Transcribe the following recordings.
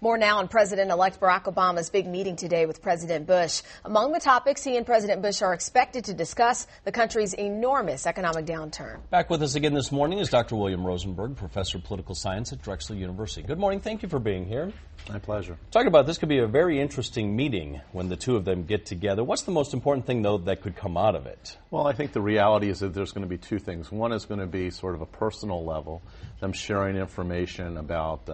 More now on President-elect Barack Obama's big meeting today with President Bush. Among the topics he and President Bush are expected to discuss, the country's enormous economic downturn. Back with us again this morning is Dr. William Rosenberg, professor of political science at Drexel University. Good morning. Thank you for being here. My pleasure. Talking about this could be a very interesting meeting when the two of them get together. What's the most important thing, though, that could come out of it? Well, I think the reality is that there's going to be two things. One is going to be sort of a personal level, them sharing information about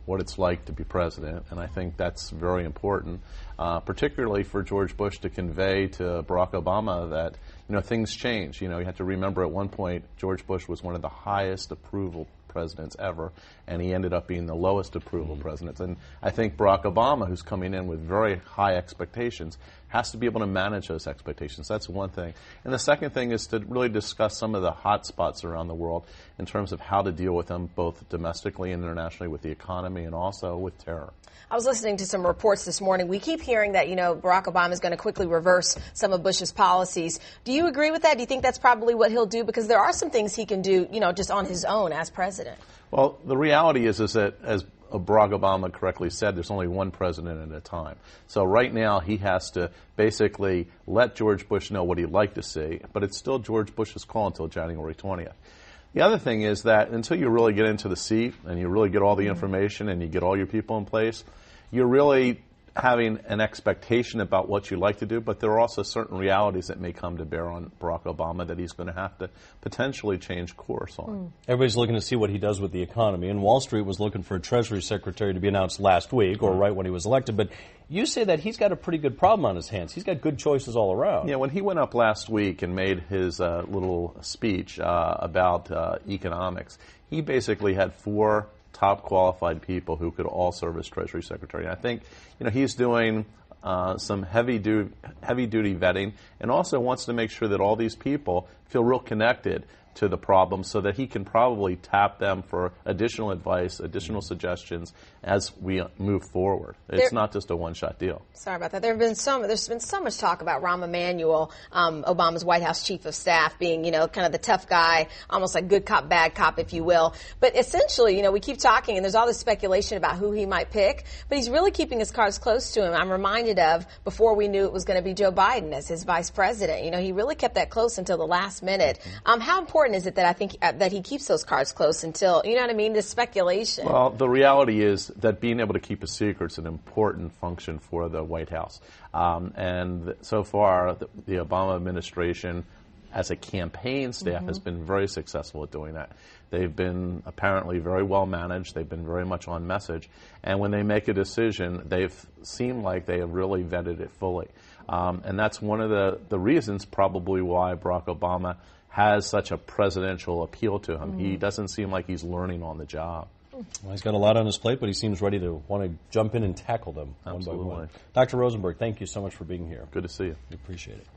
what it's like to be president, and I think that's very important, particularly for George Bush to convey to Barack Obama that, things change. You have to remember at one point George Bush was one of the highest approval presidents ever, and he ended up being the lowest approval president. And I think Barack Obama, who's coming in with very high expectations, has to be able to manage those expectations. That's one thing. And the second thing is to really discuss some of the hot spots around the world in terms of how to deal with them, both domestically and internationally, with the economy and also with terror. I was listening to some reports this morning. We keep hearing that, Barack Obama is going to quickly reverse some of Bush's policies. Do you agree with that? Do you think that's probably what he'll do? Because there are some things he can do, just on his own as president. Well, the reality is that, as Barack Obama correctly said, there's only one president at a time. So right now he has to basically let George Bush know what he'd like to see, but it's still George Bush's call until January 20th. The other thing is that until you really get into the seat and you really get all the information and you get all your people in place, you're really having an expectation about what you'd like to do, but there are also certain realities that may come to bear on Barack Obama that he's going to have to potentially change course on. Everybody's looking to see what he does with the economy, and Wall Street was looking for a Treasury Secretary to be announced last week, or right when he was elected, but you say that he's got a pretty good problem on his hands. He's got good choices all around. Yeah, when he went up last week and made his little speech about economics, he basically had four top qualified people who could all serve as Treasury Secretary. And I think, he's doing some heavy-duty vetting, and also wants to make sure that all these people feel real connected to the problem so that he can probably tap them for additional advice, additional suggestions as we move forward. It's not just a one-shot deal. Sorry about that. There's been so much talk about Rahm Emanuel, Obama's White House chief of staff, being, kind of the tough guy, almost like good cop, bad cop, if you will. But essentially, we keep talking, and there's all this speculation about who he might pick, but he's really keeping his cards close to him. I'm reminded of before we knew it was going to be Joe Biden as his vice president. He really kept that close until the last minute. How important is it that I think that he keeps those cards close until, the speculation? Well, the reality is that being able to keep a secret is an important function for the White House. And so far, the Obama administration, as a campaign staff, has been very successful at doing that. They've been apparently very well managed. They've been very much on message. And when they make a decision, they've seemed like they have really vetted it fully. And that's one of the reasons probably why Barack Obama has such a presidential appeal to him. He doesn't seem like he's learning on the job. Well, he's got a lot on his plate, but he seems ready to want to jump in and tackle them one by one. Dr. Rosenberg, thank you so much for being here. Good to see you. We appreciate it.